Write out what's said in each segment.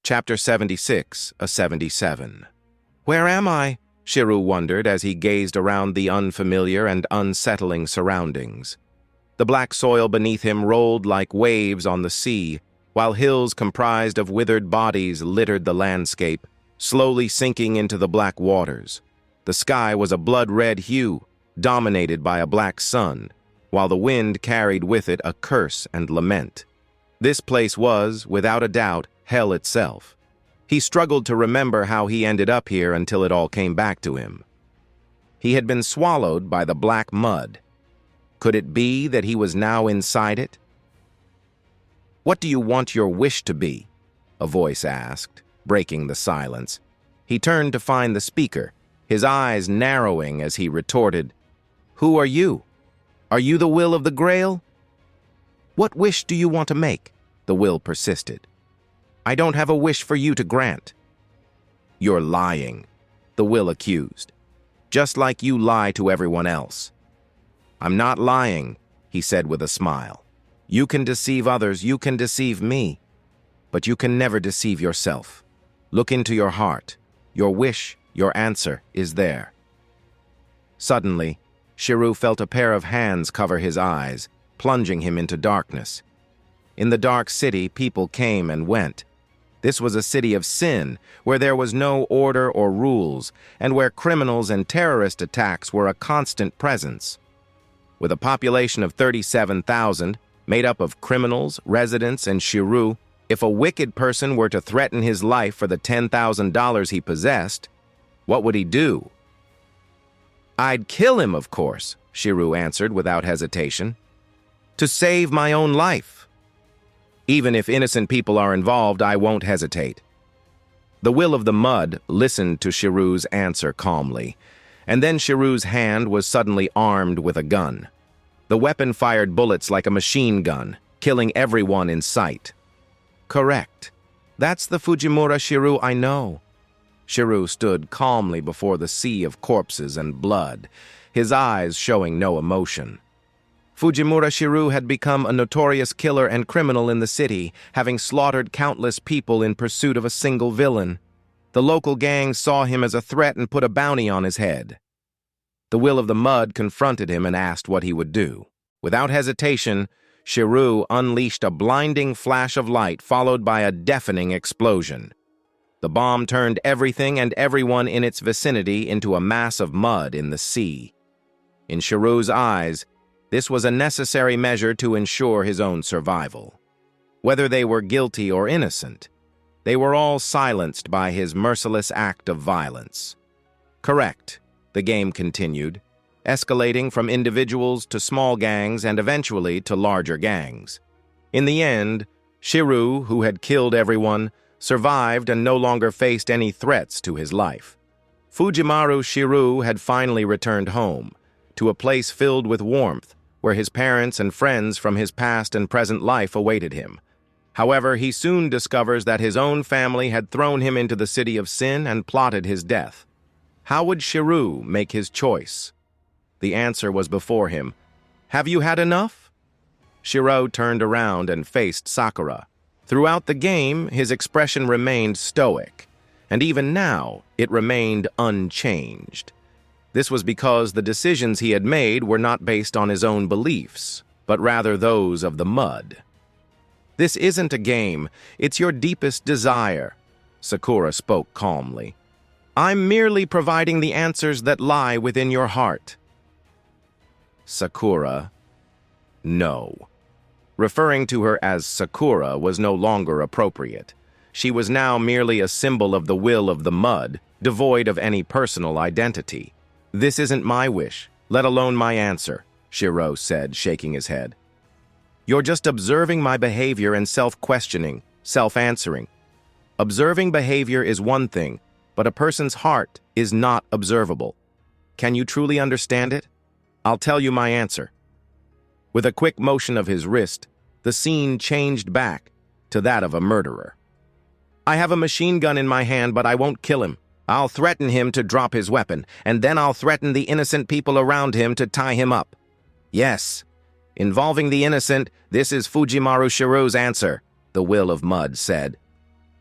Chapter 76, a 77. Where am I? Shirou wondered as he gazed around the unfamiliar and unsettling surroundings. The black soil beneath him rolled like waves on the sea, while hills comprised of withered bodies littered the landscape, slowly sinking into the black waters. The sky was a blood-red hue, dominated by a black sun, while the wind carried with it a curse and lament. This place was, without a doubt, hell itself. He struggled to remember how he ended up here until it all came back to him. He had been swallowed by the black mud. Could it be that he was now inside it? "What do you want your wish to be?" a voice asked, breaking the silence. He turned to find the speaker, his eyes narrowing as he retorted, "Who are you? Are you the will of the Grail?" "What wish do you want to make?" the will persisted. "I don't have a wish for you to grant." "You're lying," the will accused, "just like you lie to everyone else." "I'm not lying," he said with a smile. "You can deceive others, you can deceive me, but you can never deceive yourself. Look into your heart. Your wish, your answer is there." Suddenly, Shirou felt a pair of hands cover his eyes, plunging him into darkness. In the dark city, people came and went. This was a city of sin, where there was no order or rules, and where criminals and terrorist attacks were a constant presence. With a population of 37,000, made up of criminals, residents, and Shirou, if a wicked person were to threaten his life for the $10,000 he possessed, what would he do? "I'd kill him, of course," Shirou answered without hesitation. "To save my own life. Even if innocent people are involved, I won't hesitate." The will of the mud listened to Shirou's answer calmly, and then Shirou's hand was suddenly armed with a gun. The weapon fired bullets like a machine gun, killing everyone in sight. "Correct. That's the Fujimura Shirou I know." Shirou stood calmly before the sea of corpses and blood, his eyes showing no emotion. Fujimura Shirou had become a notorious killer and criminal in the city, having slaughtered countless people in pursuit of a single villain. The local gangs saw him as a threat and put a bounty on his head. The will of the mud confronted him and asked what he would do. Without hesitation, Shirou unleashed a blinding flash of light followed by a deafening explosion. The bomb turned everything and everyone in its vicinity into a mass of mud in the sea. In Shirou's eyes, this was a necessary measure to ensure his own survival. Whether they were guilty or innocent, they were all silenced by his merciless act of violence. Correct, the game continued, escalating from individuals to small gangs and eventually to larger gangs. In the end, Shirou, who had killed everyone, survived and no longer faced any threats to his life. Fujimaru Shirou had finally returned home, to a place filled with warmth, where his parents and friends from his past and present life awaited him. However, he soon discovers that his own family had thrown him into the city of sin and plotted his death. How would Shirou make his choice? The answer was before him. "Have you had enough?" Shirou turned around and faced Sakura. Throughout the game, his expression remained stoic, and even now, it remained unchanged. This was because the decisions he had made were not based on his own beliefs, but rather those of the mud. "This isn't a game, it's your deepest desire," Sakura spoke calmly. "I'm merely providing the answers that lie within your heart." Sakura? No. Referring to her as Sakura was no longer appropriate. She was now merely a symbol of the will of the mud, devoid of any personal identity. "This isn't my wish, let alone my answer," Shirou said, shaking his head. "You're just observing my behavior and self-questioning, self-answering. Observing behavior is one thing, but a person's heart is not observable. Can you truly understand it? I'll tell you my answer." With a quick motion of his wrist, the scene changed back to that of a murderer. "I have a machine gun in my hand, but I won't kill him. I'll threaten him to drop his weapon, and then I'll threaten the innocent people around him to tie him up. Yes, involving the innocent, this is Fujimaru Shirou's answer," the will of mud said.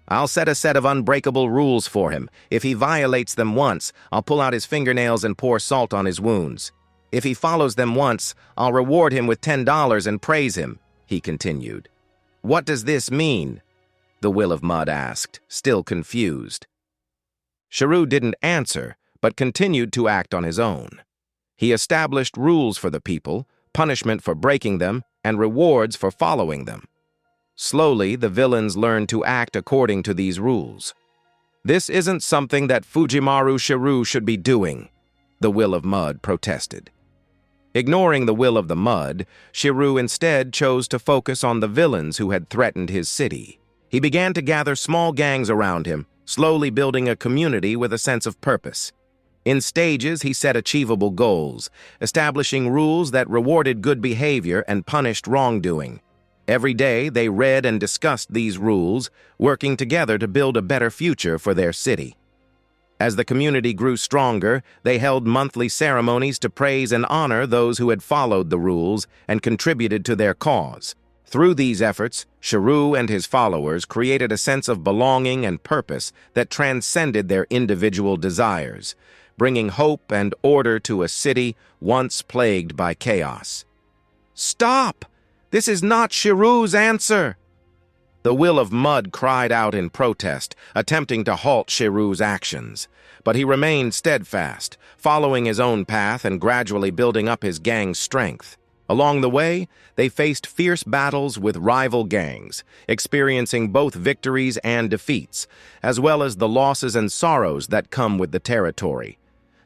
I'll set a set of unbreakable rules for him. If he violates them once, I'll pull out his fingernails and pour salt on his wounds. If he follows them once, I'll reward him with $10 and praise him," he continued. "What does this mean?" the Will of Mud asked, still confused. Shirou didn't answer, but continued to act on his own. He established rules for the people, punishment for breaking them, and rewards for following them. Slowly, the villains learned to act according to these rules. "This isn't something that Fujimaru Shirou should be doing," the Will of Mud protested. Ignoring the Will of the Mud, Shirou instead chose to focus on the villains who had threatened his city. He began to gather small gangs around him, slowly building a community with a sense of purpose. In stages, he set achievable goals, establishing rules that rewarded good behavior and punished wrongdoing. Every day, they read and discussed these rules, working together to build a better future for their city. As the community grew stronger, they held monthly ceremonies to praise and honor those who had followed the rules and contributed to their cause. Through these efforts, Shirou and his followers created a sense of belonging and purpose that transcended their individual desires, bringing hope and order to a city once plagued by chaos. "Stop! This is not Shirou's answer!" The Will of Mud cried out in protest, attempting to halt Shirou's actions. But he remained steadfast, following his own path and gradually building up his gang's strength. Along the way, they faced fierce battles with rival gangs, experiencing both victories and defeats, as well as the losses and sorrows that come with the territory.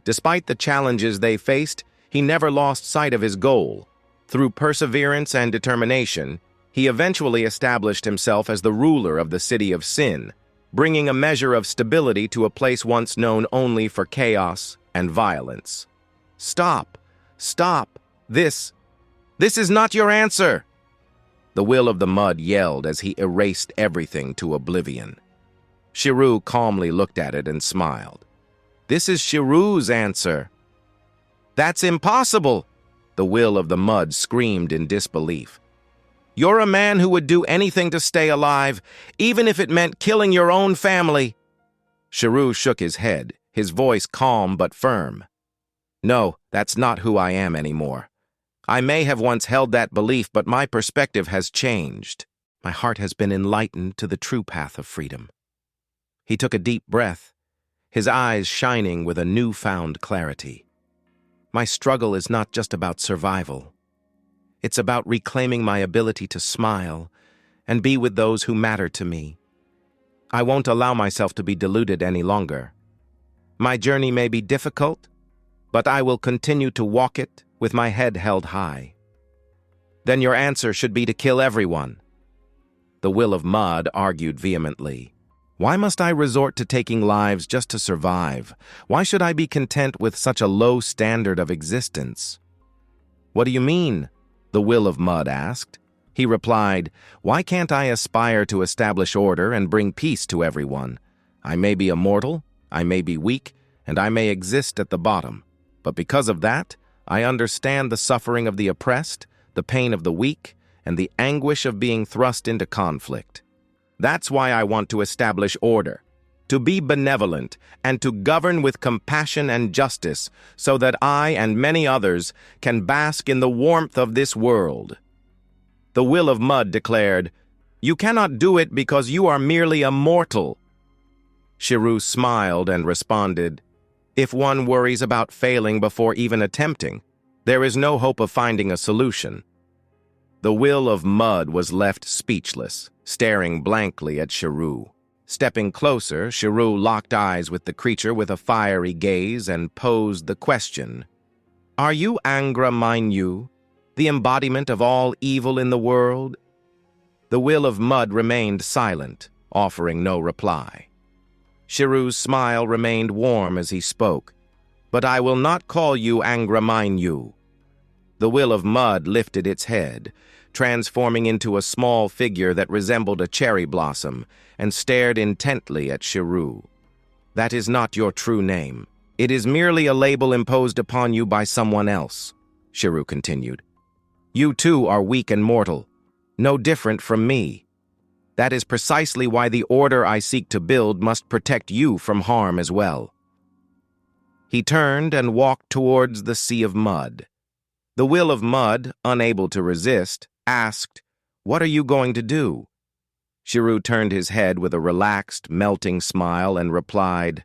Despite the challenges they faced, he never lost sight of his goal. Through perseverance and determination, he eventually established himself as the ruler of the city of Sin, bringing a measure of stability to a place once known only for chaos and violence. "Stop! Stop! This is not your answer!" the Will of the Mud yelled as he erased everything to oblivion. Shirou calmly looked at it and smiled. "This is Shirou's answer." "That's impossible!" the Will of the Mud screamed in disbelief. "You're a man who would do anything to stay alive, even if it meant killing your own family." Shirou shook his head, his voice calm but firm. "No, that's not who I am anymore. I may have once held that belief, but my perspective has changed. My heart has been enlightened to the true path of freedom." He took a deep breath, his eyes shining with a newfound clarity. "My struggle is not just about survival. It's about reclaiming my ability to smile and be with those who matter to me. I won't allow myself to be deluded any longer. My journey may be difficult, but I will continue to walk it with my head held high." "Then your answer should be to kill everyone," the Will of Mud argued vehemently. "Why must I resort to taking lives just to survive? Why should I be content with such a low standard of existence?" "What do you mean?" the Will of Mud asked. He replied, "Why can't I aspire to establish order and bring peace to everyone? I may be immortal, I may be weak, and I may exist at the bottom. But because of that, I understand the suffering of the oppressed, the pain of the weak, and the anguish of being thrust into conflict. That's why I want to establish order, to be benevolent, and to govern with compassion and justice, so that I and many others can bask in the warmth of this world." The Will of Mud declared, "You cannot do it because you are merely a mortal." Shirou smiled and responded, "If one worries about failing before even attempting, there is no hope of finding a solution." The Will of Mud was left speechless, staring blankly at Shirou. Stepping closer, Shirou locked eyes with the creature with a fiery gaze and posed the question, "Are you Angra Mainyu, the embodiment of all evil in the world?" The Will of Mud remained silent, offering no reply. Shirou's smile remained warm as he spoke, "But I will not call you Angra Mainyu." The Will of Mud lifted its head, transforming into a small figure that resembled a cherry blossom, and stared intently at Shirou. "That is not your true name. It is merely a label imposed upon you by someone else," Shirou continued. "You too are weak and mortal, no different from me. That is precisely why the order I seek to build must protect you from harm as well." He turned and walked towards the sea of mud. The will of mud, unable to resist, asked, "What are you going to do?" Shirou turned his head with a relaxed, melting smile and replied,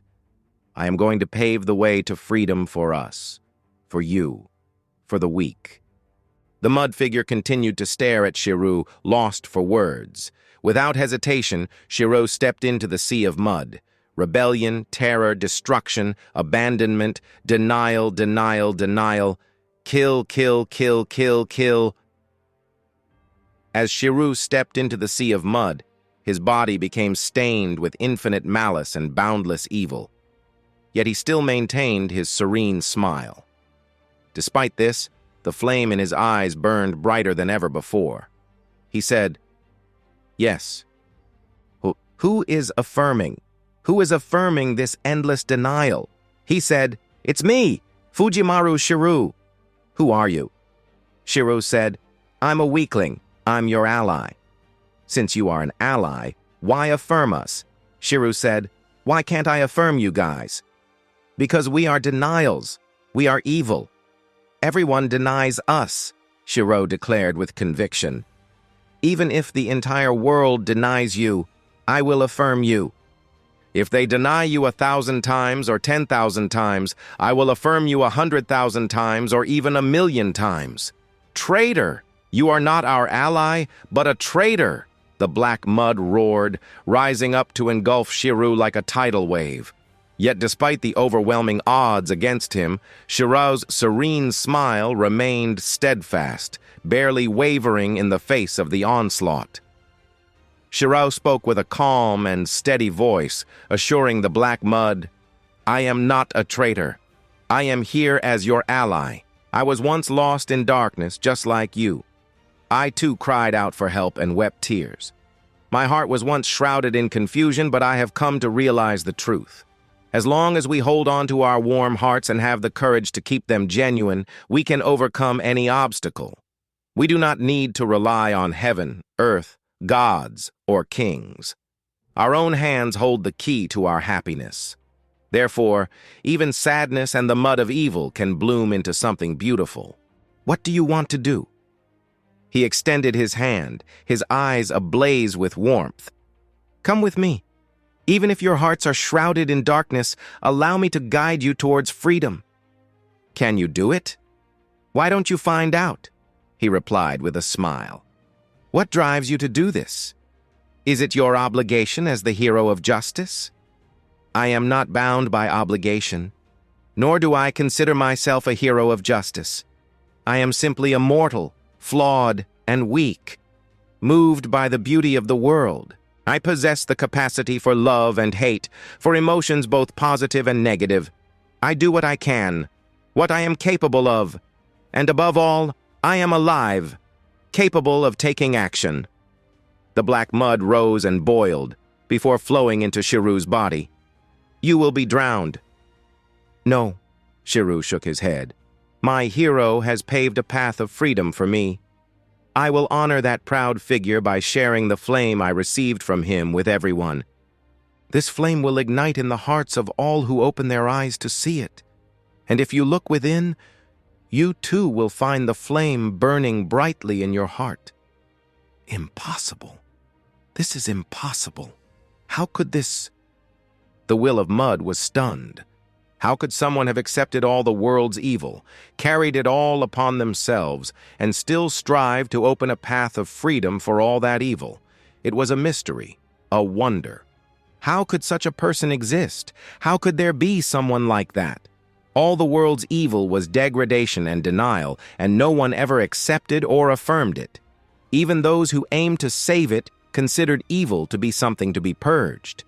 "I am going to pave the way to freedom for us, for you, for the weak." The mud figure continued to stare at Shirou, lost for words. Without hesitation, Shirou stepped into the sea of mud. Rebellion, terror, destruction, abandonment, denial, denial, denial. Kill, kill, kill, kill, kill. As Shirou stepped into the sea of mud, his body became stained with infinite malice and boundless evil. Yet he still maintained his serene smile. Despite this, the flame in his eyes burned brighter than ever before. He said, "Yes. Who is affirming? Who is affirming this endless denial?" He said, "It's me, Fujimaru Shirou." "Who are you?" Shirou said, "I'm a weakling. I'm your ally." "Since you are an ally, why affirm us?" Shirou said, "Why can't I affirm you guys?" "Because we are denials. We are evil. Everyone denies us," Shirou declared with conviction. "Even if the entire world denies you, I will affirm you. If they deny you 1,000 times or 10,000 times, I will affirm you 100,000 times or even 1,000,000 times. Traitor! You are not our ally, but a traitor!" The black mud roared, rising up to engulf Shirou like a tidal wave. Yet despite the overwhelming odds against him, Shirou's serene smile remained steadfast, barely wavering in the face of the onslaught. Shirou spoke with a calm and steady voice, assuring the black mud, "I am not a traitor. I am here as your ally. I was once lost in darkness, just like you. I too cried out for help and wept tears. My heart was once shrouded in confusion, but I have come to realize the truth. As long as we hold on to our warm hearts and have the courage to keep them genuine, we can overcome any obstacle. We do not need to rely on heaven, earth, gods, or kings. Our own hands hold the key to our happiness. Therefore, even sadness and the mud of evil can bloom into something beautiful. What do you want to do?" He extended his hand, his eyes ablaze with warmth. "Come with me. Even if your hearts are shrouded in darkness, allow me to guide you towards freedom." "Can you do it?" "Why don't you find out?" he replied with a smile. "What drives you to do this? Is it your obligation as the hero of justice?" "I am not bound by obligation, nor do I consider myself a hero of justice. I am simply a mortal, flawed, and weak, moved by the beauty of the world. I possess the capacity for love and hate, for emotions both positive and negative. I do what I can, what I am capable of, and above all, I am alive, capable of taking action." The black mud rose and boiled before flowing into Shirou's body. "You will be drowned." "No," Shirou shook his head. "My hero has paved a path of freedom for me. I will honor that proud figure by sharing the flame I received from him with everyone. This flame will ignite in the hearts of all who open their eyes to see it. And if you look within, you too will find the flame burning brightly in your heart." "Impossible. This is impossible. How could this—" The will of mud was stunned. How could someone have accepted all the world's evil, carried it all upon themselves, and still strive to open a path of freedom for all that evil? It was a mystery, a wonder. How could such a person exist? How could there be someone like that? All the world's evil was degradation and denial, and no one ever accepted or affirmed it. Even those who aimed to save it considered evil to be something to be purged.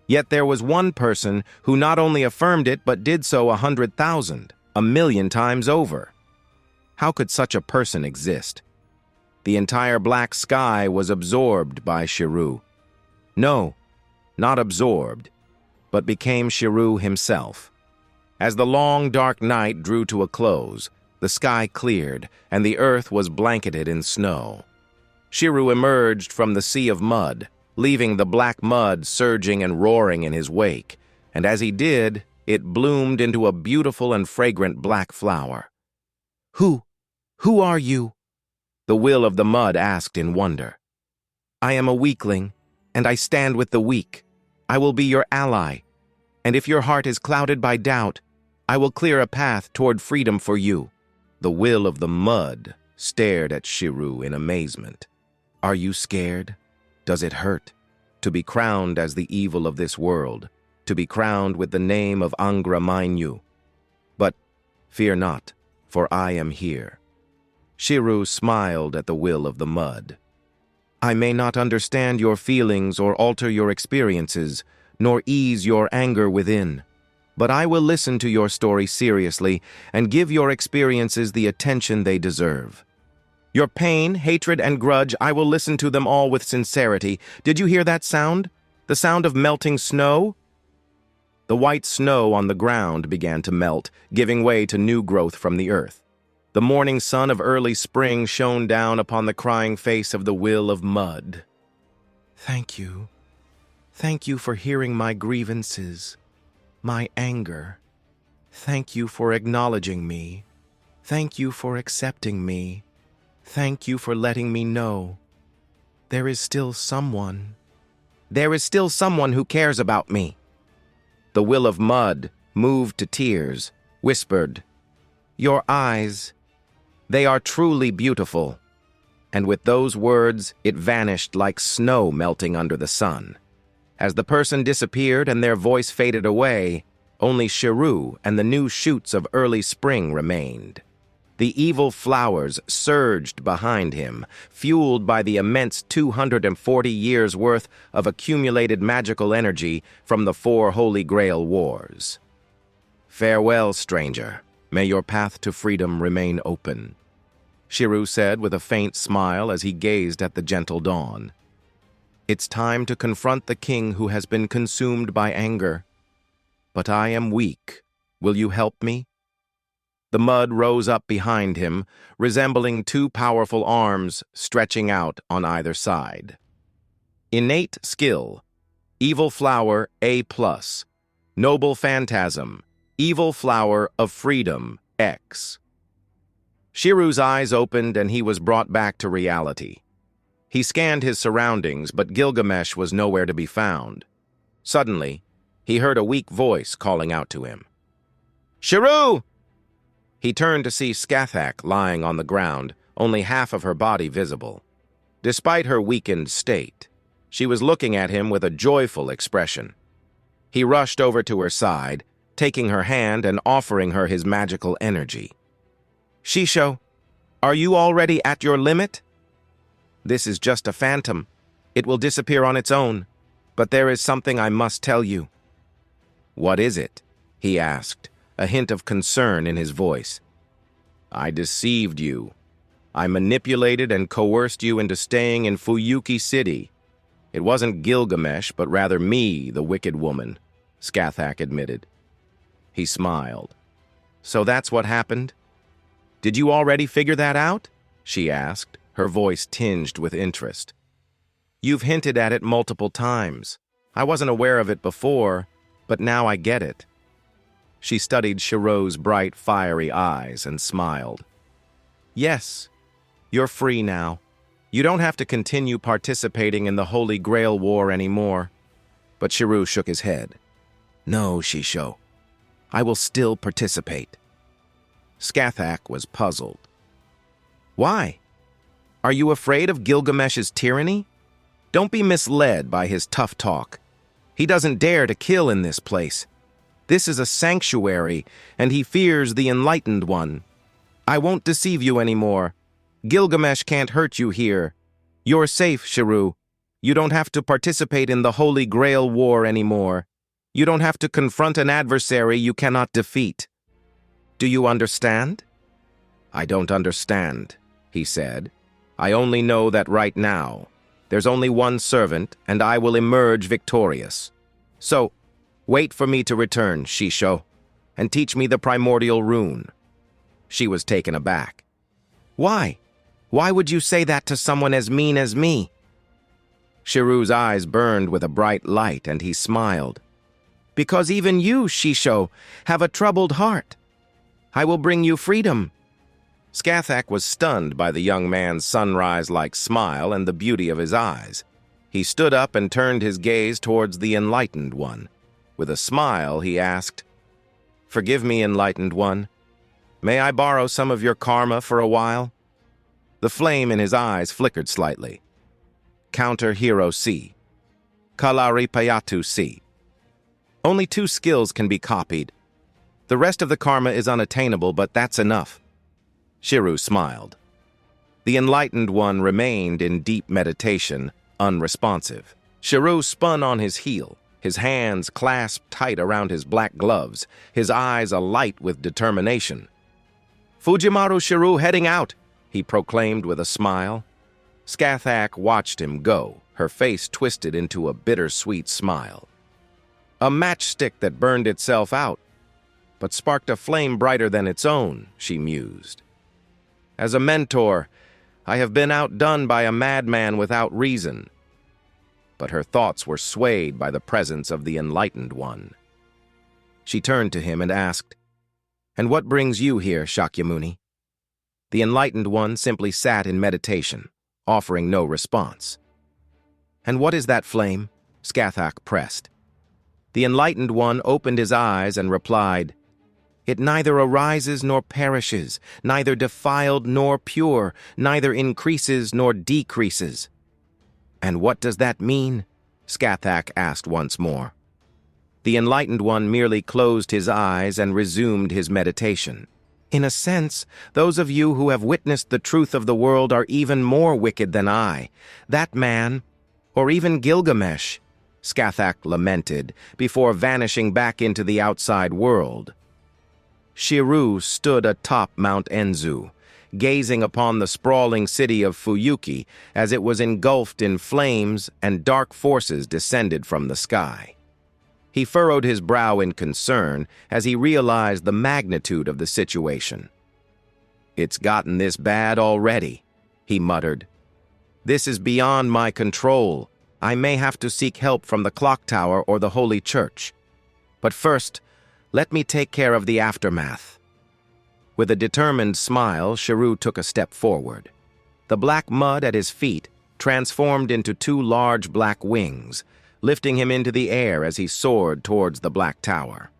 Yet there was one person who not only affirmed it, but did so 100,000, 1,000,000 times over. How could such a person exist? The entire black sky was absorbed by Shirou. No, not absorbed, but became Shirou himself. As the long, dark night drew to a close, the sky cleared, and the earth was blanketed in snow. Shirou emerged from the sea of mud, leaving the black mud surging and roaring in his wake, and as he did, it bloomed into a beautiful and fragrant black flower. Who are you?" the will of the mud asked in wonder. "I am a weakling, and I stand with the weak. I will be your ally, and if your heart is clouded by doubt, I will clear a path toward freedom for you." The will of the mud stared at Shirou in amazement. "Are you scared? Does it hurt? To be crowned as the evil of this world, to be crowned with the name of Angra Mainyu. But fear not, for I am here." Shirou smiled at the will of the mud. "I may not understand your feelings or alter your experiences, nor ease your anger within, but I will listen to your story seriously and give your experiences the attention they deserve. Your pain, hatred, and grudge, I will listen to them all with sincerity. Did you hear that sound? The sound of melting snow?" The white snow on the ground began to melt, giving way to new growth from the earth. The morning sun of early spring shone down upon the crying face of the will of mud. "Thank you. Thank you for hearing my grievances, my anger. Thank you for acknowledging me. Thank you for accepting me. Thank you for letting me know. There is still someone. There is still someone who cares about me." The will of mud, moved to tears, whispered, "Your eyes, they are truly beautiful." And with those words, it vanished like snow melting under the sun. As the person disappeared and their voice faded away, only Shirou and the new shoots of early spring remained. The evil flowers surged behind him, fueled by the immense 240 years' worth of accumulated magical energy from the Four Holy Grail Wars. "Farewell, stranger. May your path to freedom remain open," Shirou said with a faint smile as he gazed at the gentle dawn. "It's time to confront the king who has been consumed by anger. But I am weak. Will you help me?" The mud rose up behind him, resembling two powerful arms stretching out on either side. Innate skill, Evil Flower A+, Noble Phantasm, Evil Flower of Freedom X. Shirou's eyes opened and he was brought back to reality. He scanned his surroundings, but Gilgamesh was nowhere to be found. Suddenly, he heard a weak voice calling out to him. "Shirou!" He turned to see Skathak lying on the ground, only half of her body visible. Despite her weakened state, she was looking at him with a joyful expression. He rushed over to her side, taking her hand and offering her his magical energy. "Shisho, are you already at your limit?" "This is just a phantom. It will disappear on its own. But there is something I must tell you." "What is it?" he asked, a hint of concern in his voice. "I deceived you. I manipulated and coerced you into staying in Fuyuki City. It wasn't Gilgamesh, but rather me, the wicked woman," Skathak admitted. He smiled. "So that's what happened? Did you already figure that out?" she asked, her voice tinged with interest. "You've hinted at it multiple times. I wasn't aware of it before, but now I get it." She studied Shirou's bright, fiery eyes and smiled. "Yes, you're free now. You don't have to continue participating in the Holy Grail War anymore." But Shirou shook his head. "No, Shisho. I will still participate." Skathak was puzzled. "Why? Are you afraid of Gilgamesh's tyranny? Don't be misled by his tough talk. He doesn't dare to kill in this place. This is a sanctuary, and he fears the Enlightened One. I won't deceive you anymore. Gilgamesh can't hurt you here. You're safe, Shirou. You don't have to participate in the Holy Grail War anymore. You don't have to confront an adversary you cannot defeat. Do you understand?" "I don't understand," he said. "I only know that right now, there's only one servant, and I will emerge victorious. So, wait for me to return, Shisho, and teach me the primordial rune." She was taken aback. "Why? Why would you say that to someone as mean as me?" Shirou's eyes burned with a bright light, and he smiled. "Because even you, Shisho, have a troubled heart. I will bring you freedom." Scathach was stunned by the young man's sunrise-like smile and the beauty of his eyes. He stood up and turned his gaze towards the Enlightened One. With a smile, he asked, "Forgive me, Enlightened One. May I borrow some of your karma for a while?" The flame in his eyes flickered slightly. Counter Hero C. Kalaripayatu C. Only 2 skills can be copied. The rest of the karma is unattainable, but that's enough. Shirou smiled. The Enlightened One remained in deep meditation, unresponsive. Shirou spun on his heel, his hands clasped tight around his black gloves, his eyes alight with determination. "Fujimaru Shirou heading out," he proclaimed with a smile. Scathach watched him go, her face twisted into a bittersweet smile. A matchstick that burned itself out, but sparked a flame brighter than its own, she mused. As a mentor, I have been outdone by a madman without reason. But her thoughts were swayed by the presence of the Enlightened One. She turned to him and asked, "And what brings you here, Shakyamuni?" The Enlightened One simply sat in meditation, offering no response. "And what is that flame?" Scathach pressed. The Enlightened One opened his eyes and replied, "It neither arises nor perishes, neither defiled nor pure, neither increases nor decreases." "And what does that mean?" Scathach asked once more. The Enlightened One merely closed his eyes and resumed his meditation. "In a sense, those of you who have witnessed the truth of the world are even more wicked than I. That man, or even Gilgamesh," Scathach lamented, before vanishing back into the outside world. Shirou stood atop Mount Enzu, gazing upon the sprawling city of Fuyuki as it was engulfed in flames and dark forces descended from the sky. He furrowed his brow in concern as he realized the magnitude of the situation. "It's gotten this bad already," he muttered. "This is beyond my control. I may have to seek help from the clock tower or the Holy Church. But first, let me take care of the aftermath." With a determined smile, Shirou took a step forward. The black mud at his feet transformed into 2 large black wings, lifting him into the air as he soared towards the black tower.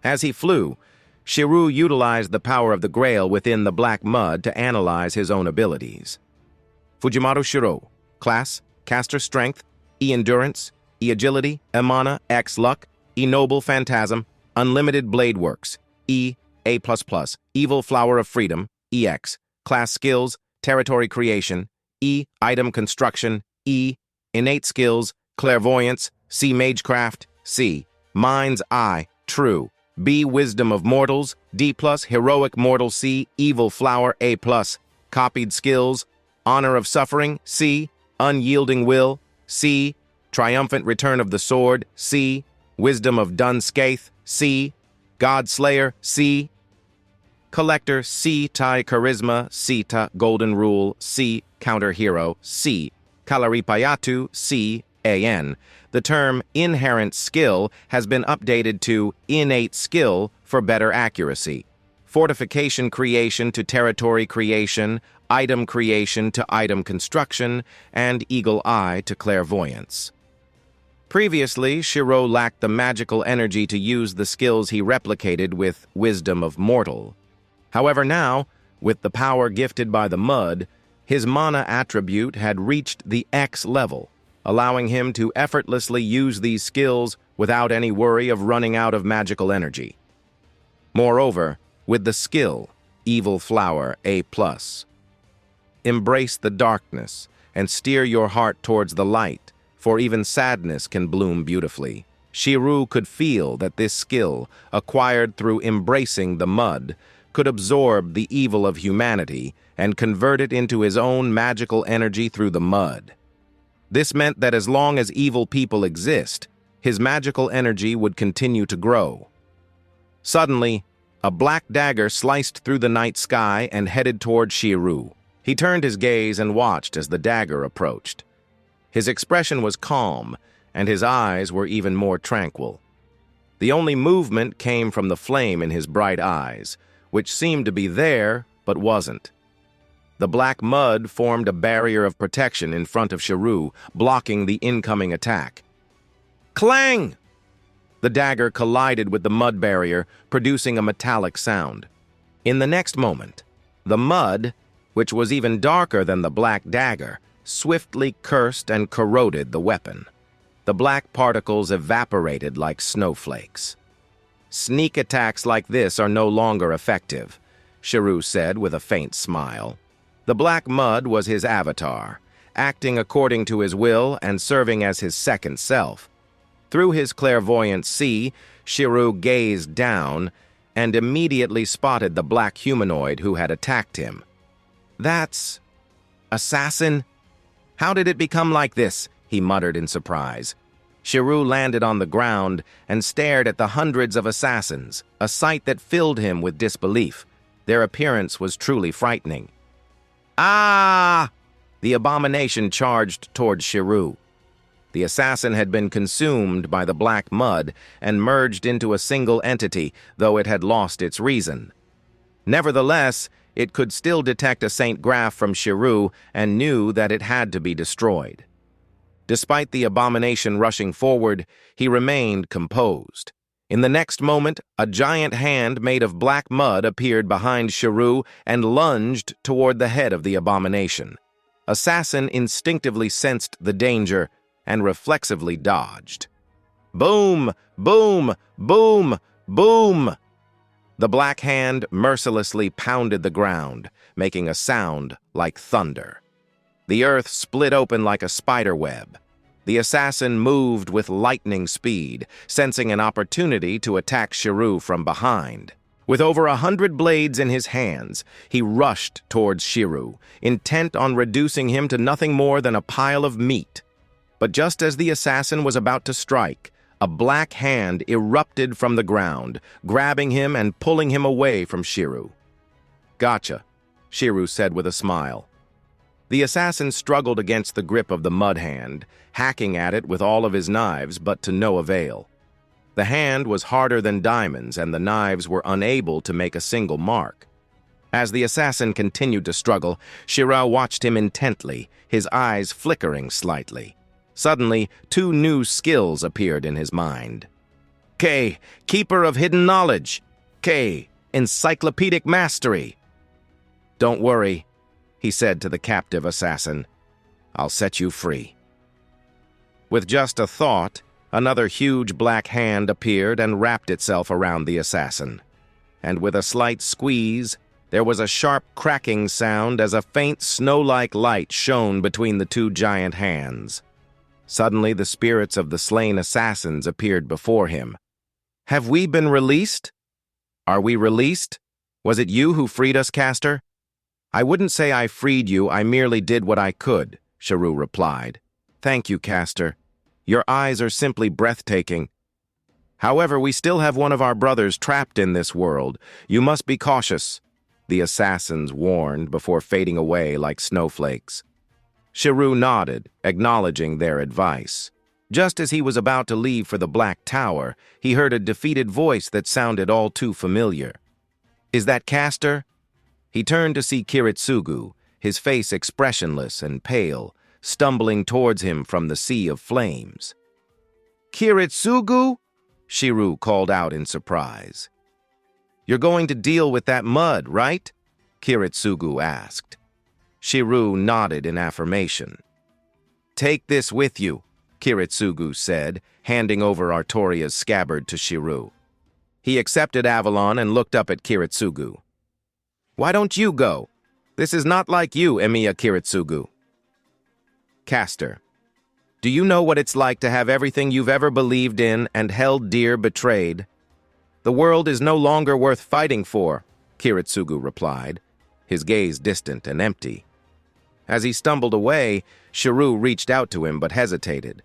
As he flew, Shirou utilized the power of the Grail within the black mud to analyze his own abilities. Fujimaru Shirou, Class, Caster Strength, E Endurance, E Agility, E Mana, X Luck, E Noble Phantasm, Unlimited Blade Works, E, A++, Evil Flower of Freedom, EX, Class Skills, Territory Creation, E, Item Construction, E, Innate Skills, Clairvoyance, C, Magecraft, C, Mind's Eye, True, B, Wisdom of Mortals, D+, Heroic Mortal, C, Evil Flower, A+, Copied Skills, Honor of Suffering, C, Unyielding Will, C, Triumphant Return of the Sword, C, Wisdom of Dunscaith, C, Godslayer, C, Collector, C, Tai Charisma, C, Ta Golden Rule, C, Counter Hero, C, Kalaripayatu, C, AN. The term inherent skill has been updated to innate skill for better accuracy. Fortification creation to territory creation, item creation to item construction, and eagle eye to clairvoyance. Previously, Shirou lacked the magical energy to use the skills he replicated with Wisdom of Mortal. However now, with the power gifted by the mud, his mana attribute had reached the X level, allowing him to effortlessly use these skills without any worry of running out of magical energy. Moreover, with the skill, Evil Flower A+, embrace the darkness and steer your heart towards the light, for even sadness can bloom beautifully. Shirou could feel that this skill, acquired through embracing the mud, could absorb the evil of humanity and convert it into his own magical energy through the mud. This meant that as long as evil people exist, his magical energy would continue to grow. Suddenly, a black dagger sliced through the night sky and headed toward Shirou. He turned his gaze and watched as the dagger approached. His expression was calm, and his eyes were even more tranquil. The only movement came from the flame in his bright eyes, which seemed to be there, but wasn't. The black mud formed a barrier of protection in front of Shirou, blocking the incoming attack. Clang! The dagger collided with the mud barrier, producing a metallic sound. In the next moment, the mud, which was even darker than the black dagger, swiftly cursed and corroded the weapon. The black particles evaporated like snowflakes. Sneak attacks like this are no longer effective, Shirou said with a faint smile. The black mud was his avatar, acting according to his will and serving as his second self. Through his clairvoyant see, Shirou gazed down and immediately spotted the black humanoid who had attacked him. That's... assassin? How did it become like this? He muttered in surprise. Shirou landed on the ground and stared at the hundreds of assassins, a sight that filled him with disbelief. Their appearance was truly frightening. Ah! The abomination charged towards Shirou. The assassin had been consumed by the black mud and merged into a single entity, though it had lost its reason. Nevertheless, it could still detect a Saint Graph from Shirou and knew that it had to be destroyed. Despite the abomination rushing forward, he remained composed. In the next moment, a giant hand made of black mud appeared behind Shirou and lunged toward the head of the abomination. Assassin instinctively sensed the danger and reflexively dodged. Boom! Boom! Boom! Boom! The black hand mercilessly pounded the ground, making a sound like thunder. The earth split open like a spider web. The assassin moved with lightning speed, sensing an opportunity to attack Shirou from behind. With over 100 blades in his hands, he rushed towards Shirou, intent on reducing him to nothing more than a pile of meat. But just as the assassin was about to strike, a black hand erupted from the ground, grabbing him and pulling him away from Shirou. Gotcha, Shirou said with a smile. The assassin struggled against the grip of the mud hand, hacking at it with all of his knives, but to no avail. The hand was harder than diamonds, and the knives were unable to make a single mark. As the assassin continued to struggle, Shirou watched him intently, his eyes flickering slightly. Suddenly, 2 new skills appeared in his mind. K. Keeper of Hidden Knowledge. K. Encyclopedic Mastery. Don't worry, he said to the captive assassin. I'll set you free. With just a thought, another huge black hand appeared and wrapped itself around the assassin. And with a slight squeeze, there was a sharp cracking sound as a faint snow-like light shone between the 2 giant hands. Suddenly, the spirits of the slain assassins appeared before him. Have we been released? Are we released? Was it you who freed us, Caster? I wouldn't say I freed you, I merely did what I could, Shirou replied. Thank you, Caster. Your eyes are simply breathtaking. However, we still have one of our brothers trapped in this world. You must be cautious, the assassins warned before fading away like snowflakes. Shirou nodded, acknowledging their advice. Just as he was about to leave for the Black Tower, he heard a defeated voice that sounded all too familiar. Is that Caster? He turned to see Kiritsugu, his face expressionless and pale, stumbling towards him from the sea of flames. Kiritsugu? Shirou called out in surprise. You're going to deal with that mud, right? Kiritsugu asked. Shirou nodded in affirmation. Take this with you, Kiritsugu said, handing over Artoria's scabbard to Shirou. He accepted Avalon and looked up at Kiritsugu. Why don't you go? This is not like you, Emiya Kiritsugu. Caster, do you know what it's like to have everything you've ever believed in and held dear betrayed? The world is no longer worth fighting for, Kiritsugu replied, his gaze distant and empty. As he stumbled away, Shirou reached out to him but hesitated.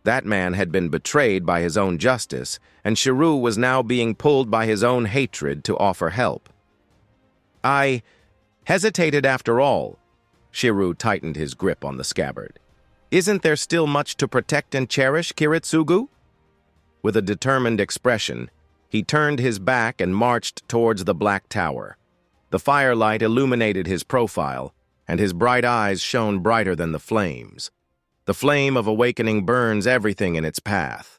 That man had been betrayed by his own justice, and Shirou was now being pulled by his own hatred to offer help. I hesitated after all. Shirou tightened his grip on the scabbard. Isn't there still much to protect and cherish, Kiritsugu? With a determined expression, he turned his back and marched towards the Black Tower. The firelight illuminated his profile, and his bright eyes shone brighter than the flames. The flame of awakening burns everything in its path.